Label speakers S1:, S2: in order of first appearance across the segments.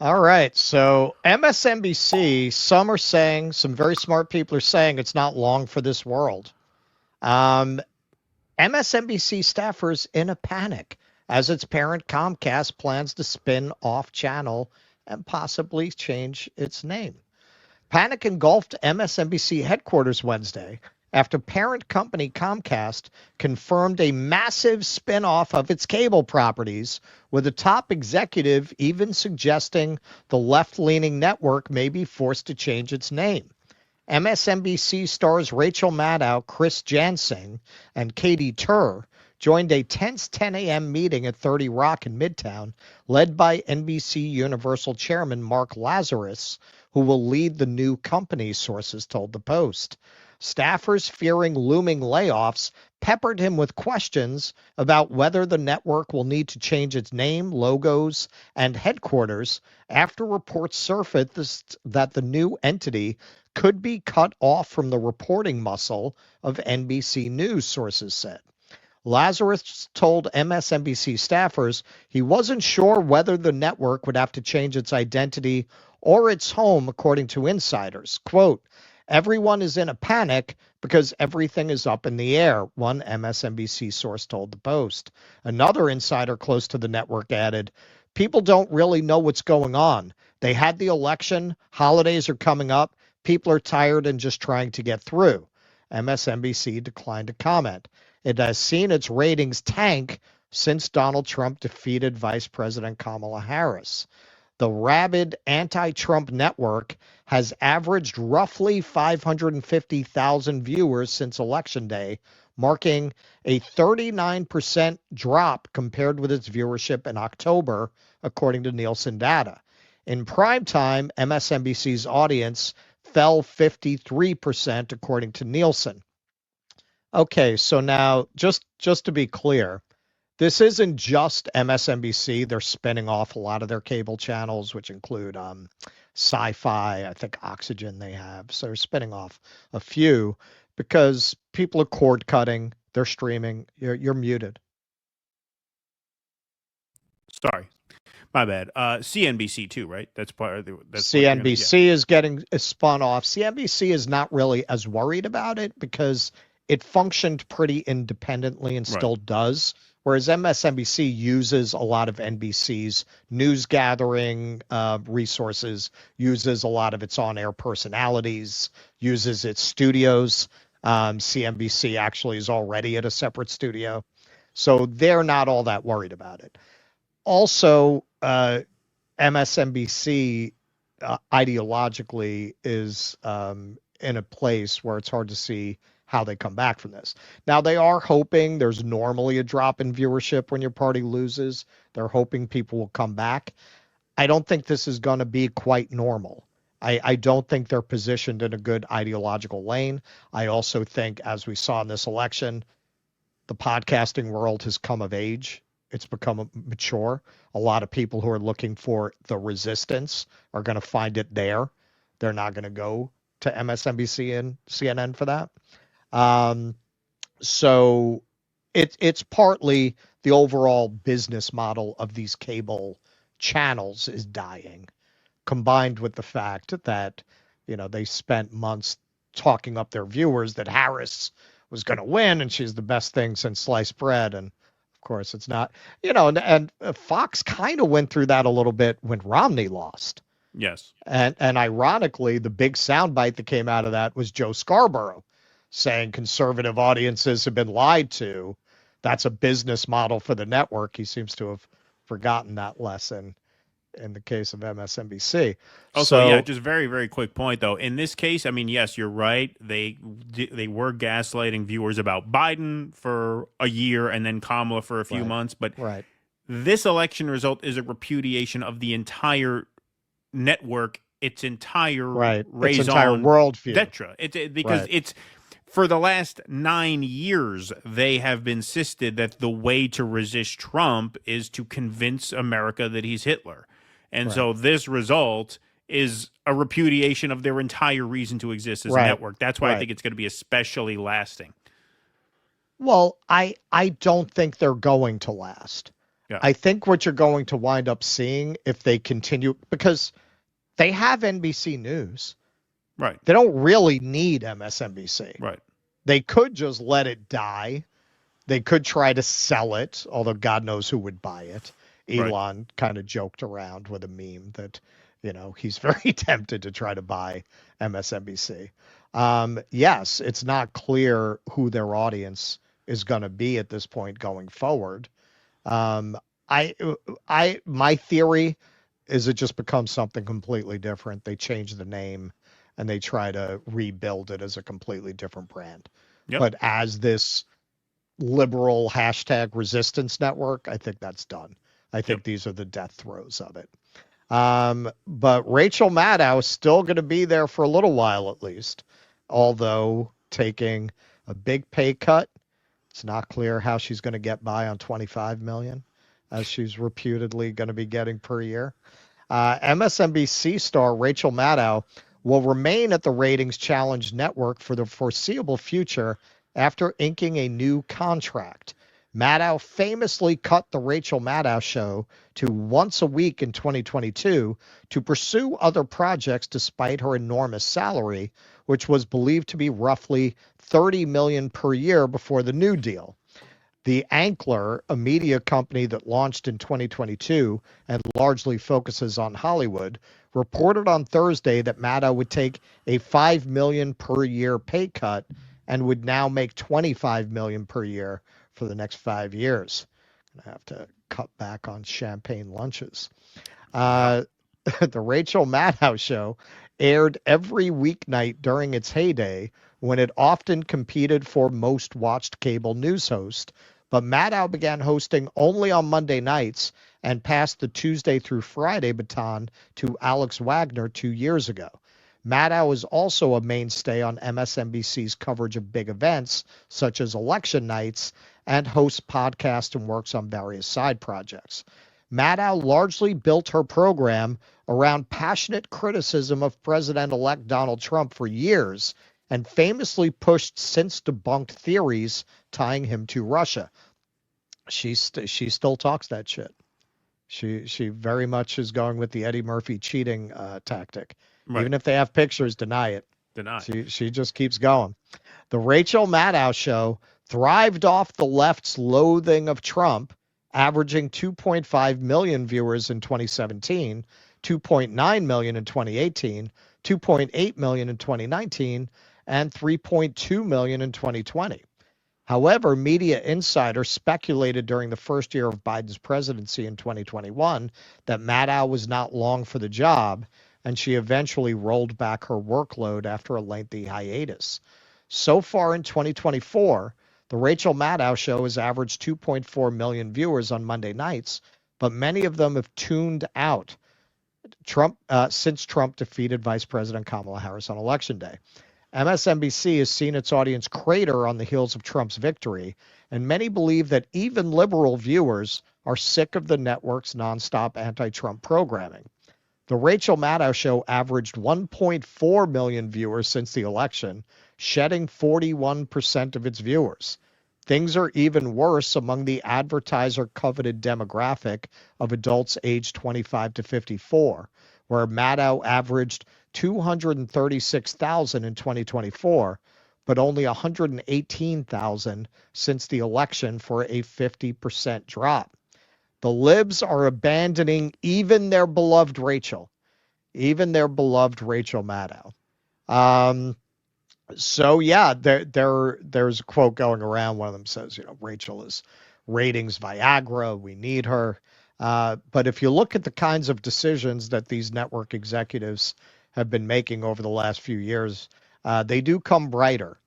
S1: All right. So MSNBC, some are saying, some very smart people are saying it's not long for this world. Um, MSNBC staffers in a panic as its parent Comcast plans to spin off channel and possibly change its name. Panic engulfed MSNBC headquarters Wednesday after parent company Comcast confirmed a massive spinoff of its cable properties, with a top executive even suggesting the left leaning network may be forced to change its name. MSNBC stars Rachel Maddow, Chris Jansing, and Katie Tur joined a tense 10 a.m. meeting at 30 Rock in Midtown, led by NBC Universal Chairman Mark Lazarus, who will lead the new company, sources told the Post. Staffers fearing looming layoffs peppered him with questions about whether the network will need to change its name, logos, and headquarters after reports surfaced that the new entity could be cut off from the reporting muscle of NBC News, sources said. Lazarus told MSNBC staffers he wasn't sure whether the network would have to change its identity or its home, according to insiders. Quote, everyone is in a panic because everything is up in the air, one MSNBC source told the Post. Another insider close to the network added, people don't really know what's going on. They had the election, holidays are coming up, people are tired and just trying to get through. MSNBC declined to comment. It has seen its ratings tank since Donald Trump defeated Vice President Kamala Harris. The rabid anti-Trump network has averaged roughly 550,000 viewers since Election Day, marking a 39% drop compared with its viewership in October, according to Nielsen data. In prime time, MSNBC's audience fell 53%, according to Nielsen. Okay, so now just to be clear, this isn't just MSNBC. They're spinning off a lot of their cable channels, which include Sci-Fi, I think Oxygen they have. So they're spinning off a few because people are cord cutting, they're streaming. You're muted.
S2: Sorry, my bad. CNBC too, right? That's part of the. That's
S1: CNBC is getting spun off. CNBC is not really as worried about it because it functioned pretty independently and still does. Whereas MSNBC uses a lot of NBC's news gathering resources, uses a lot of its on-air personalities, uses its studios. CNBC actually is already at a separate studio. So they're not all that worried about it. Also, MSNBC ideologically is in a place where it's hard to see how they come back from this. Now, they are hoping there's normally a drop in viewership when your party loses. They're hoping people will come back. I don't think this is going to be quite normal. I don't think they're positioned in a good ideological lane. I also think, as we saw in this election, the podcasting world has come of age. It's become mature. A lot of people who are looking for the resistance are going to find it there. They're not going to go to MSNBC and CNN for that. So it's partly the overall business model of these cable channels is dying, combined with the fact that, they spent months talking up their viewers that Harris was going to win and she's the best thing since sliced bread. And of course it's not, and Fox kind of went through that a little bit when Romney lost.
S2: Yes.
S1: And ironically, the big soundbite that came out of that was Joe Scarborough saying conservative audiences have been lied to. That's a business model for the network. He seems to have forgotten that lesson in the case of MSNBC.
S2: Also, just very, very quick point, though. In this case, I mean, yes, you're right. They were gaslighting viewers about Biden for a year and then Kamala for a few months. But this election result is a repudiation of the entire network, its entire
S1: its entire worldview.
S2: Because it's for the last 9 years, they have insisted that the way to resist Trump is to convince America that he's Hitler. And so this result is a repudiation of their entire reason to exist as a network. That's why I think it's going to be especially lasting.
S1: Well, I don't think they're going to last.
S2: Yeah.
S1: I think what you're going to wind up seeing if they continue, because they have NBC News.
S2: Right.
S1: They don't really need MSNBC.
S2: Right.
S1: They could just let it die. They could try to sell it, although God knows who would buy it. Elon kind of joked around with a meme that, he's very tempted to try to buy MSNBC. Yes, it's not clear who their audience is going to be at this point going forward. My theory is it just becomes something completely different. They change the name and they try to rebuild it as a completely different brand.
S2: Yep.
S1: But as this liberal #resistance network, I think that's done. I think these are the death throes of it. But Rachel Maddow is still going to be there for a little while at least, although taking a big pay cut. It's not clear how she's going to get by on $25 million, as she's reputedly going to be getting per year. MSNBC star Rachel Maddow will remain at the Ratings Challenge network for the foreseeable future after inking a new contract. Maddow famously cut the Rachel Maddow Show to once a week in 2022 to pursue other projects despite her enormous salary, which was believed to be roughly $30 million per year before the new deal. The Ankler, a media company that launched in 2022 and largely focuses on Hollywood, reported on Thursday that Maddow would take a $5 million per year pay cut and would now make $25 million per year for the next 5 years. I have to cut back on champagne lunches. The Rachel Maddow Show aired every weeknight during its heyday when it often competed for most watched cable news host. But Maddow began hosting only on Monday nights and passed the Tuesday through Friday baton to Alex Wagner 2 years ago. Maddow is also a mainstay on MSNBC's coverage of big events, such as election nights, and hosts podcasts and works on various side projects. Maddow largely built her program around passionate criticism of President-elect Donald Trump for years and famously pushed since-debunked theories tying him to Russia. She still talks that shit. She very much is going with the Eddie Murphy cheating tactic. Right. Even if they have pictures, deny it. She just keeps going. The Rachel Maddow Show thrived off the left's loathing of Trump, averaging 2.5 million viewers in 2017, 2.9 million in 2018, 2.8 million in 2019, and 3.2 million in 2020. However, Media Insider speculated during the first year of Biden's presidency in 2021 that Maddow was not long for the job, and she eventually rolled back her workload after a lengthy hiatus. So far in 2024, the Rachel Maddow Show has averaged 2.4 million viewers on Monday nights, but many of them have tuned out since Trump defeated Vice President Kamala Harris on Election Day. MSNBC has seen its audience crater on the heels of Trump's victory, and many believe that even liberal viewers are sick of the network's nonstop anti-Trump programming. The Rachel Maddow Show averaged 1.4 million viewers since the election, shedding 41% of its viewers. Things are even worse among the advertiser-coveted demographic of adults aged 25 to 54, where Maddow averaged 236,000 in 2024, but only 118,000 since the election, for a 50% drop. The libs are abandoning even their beloved Rachel Maddow. So yeah, there's a quote going around. One of them says, Rachel is ratings Viagra. We need her. But if you look at the kinds of decisions that these network executives have been making over the last few years, they do come brighter.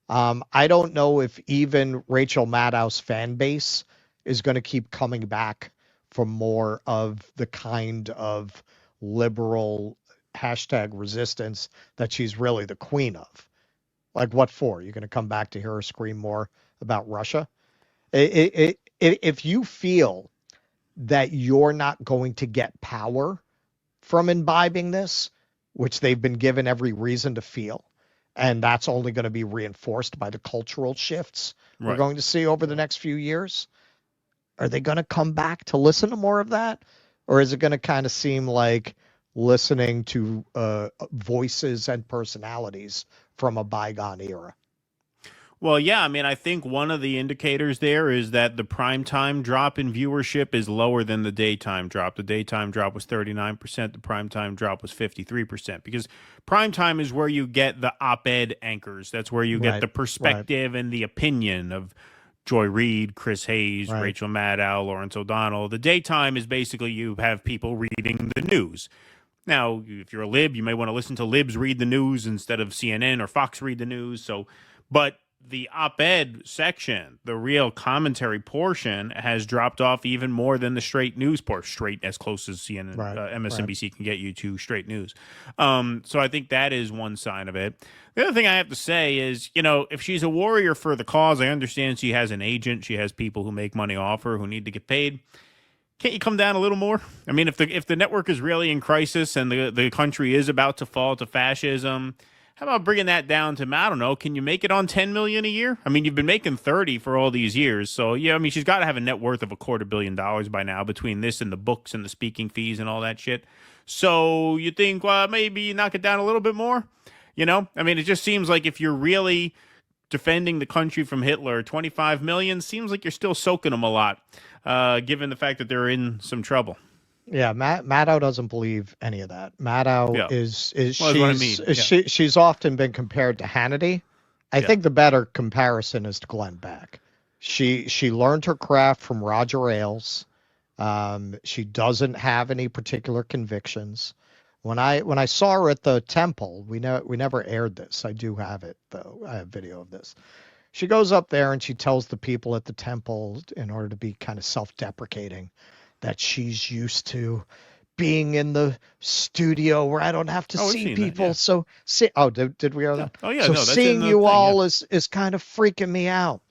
S1: I don't know if even Rachel Maddow's fan base is going to keep coming back for more of the kind of liberal #resistance that she's really the queen of. Like, what for? You're going to come back to hear her scream more about Russia? If you feel that you're not going to get power from imbibing this, which they've been given every reason to feel, and that's only going to be reinforced by the cultural shifts we're going to see over the next few years, Are they going to come back to listen to more of that? Or is it going to kind of seem like listening to voices and personalities from a bygone era?
S2: Well, yeah, I mean, I think one of the indicators there is that the primetime drop in viewership is lower than the daytime drop. The daytime drop was 39%, the primetime drop was 53%, because primetime is where you get the op-ed anchors. That's where you get the perspective and the opinion of Joy Reid, Chris Hayes, Rachel Maddow, Lawrence O'Donnell. The daytime is basically you have people reading the news. Now, if you're a lib, you may want to listen to libs read the news instead of CNN or Fox read the news. So, but the op-ed section, the real commentary portion, has dropped off even more than the straight news portion, straight as close as CNN, MSNBC can get you to straight news. So I think that is one sign of it. The other thing I have to say is, you know, if she's a warrior for the cause, I understand she has an agent, she has people who make money off her, who need to get paid. Can't you come down a little more? I mean, if the network is really in crisis and the country is about to fall to fascism, how about bringing that down to, I don't know, can you make it on $10 million a year? I mean, you've been making 30 for all these years. So, yeah, I mean, she's got to have a net worth of $250 million by now between this and the books and the speaking fees and all that shit. So you think, well, maybe knock it down a little bit more? You know, I mean, it just seems like if you're really defending the country from Hitler, 25 million seems like you're still soaking them a lot, given the fact that they're in some trouble.
S1: Yeah, Maddow doesn't believe any of that. Maddow she's often been compared to Hannity. I think the better comparison is to Glenn Beck. She learned her craft from Roger Ailes. She doesn't have any particular convictions. When I saw her at the temple, we never aired this. I do have it though. I have video of this. She goes up there and she tells the people at the temple, in order to be kind of self-deprecating, that she's used to being in the studio where I don't have to see people. That, So see, did we hear that?
S2: Oh yeah.
S1: So
S2: no,
S1: seeing you all is kind of freaking me out.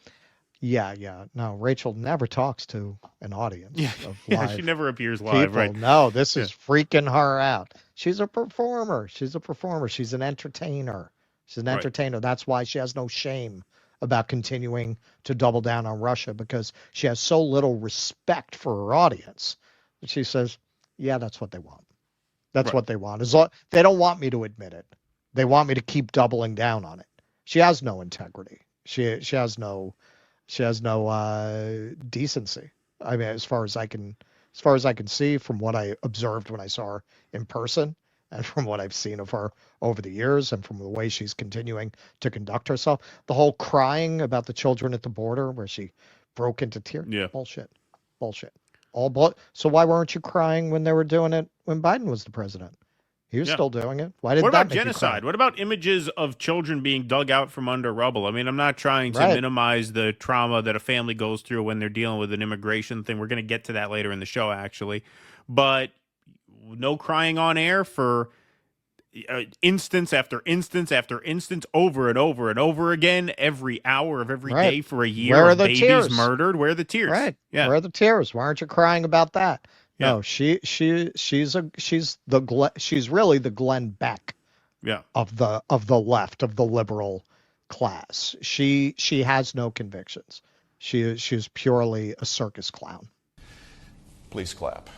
S1: Yeah. No, Rachel never talks to an audience of live.
S2: She never appears live,
S1: people.
S2: right?
S1: No, this is freaking her out. She's a performer. She's an entertainer. She's an entertainer. That's why she has no shame about continuing to double down on Russia, because she has so little respect for her audience that she says, yeah, that's what they want. That's what they want. They don't want me to admit it. They want me to keep doubling down on it. She has no integrity. She has no decency. I mean, as far as I can see from what I observed when I saw her in person, and from what I've seen of her over the years, and from the way she's continuing to conduct herself, the whole crying about the children at the border where she broke into tears.
S2: Yeah.
S1: Bullshit. So why weren't you crying when they were doing it when Biden was the president? He was still doing it. Why did
S2: What
S1: that
S2: about
S1: make you
S2: genocide?
S1: cry?
S2: What about images of children being dug out from under rubble? I mean, I'm not trying to minimize the trauma that a family goes through when they're dealing with an immigration thing. We're going to get to that later in the show, actually. But no crying on air for instance after instance after instance, over and over and over again, every hour of every day for a year.
S1: Where are
S2: of
S1: the
S2: babies
S1: tears?
S2: Murdered? Where are the tears?
S1: Right.
S2: Yeah.
S1: Where are the tears? Why aren't you crying about that?
S2: Yeah.
S1: No, she's really the Glenn Beck of the left, of the liberal class. She has no convictions. She's purely a circus clown.
S3: Please clap.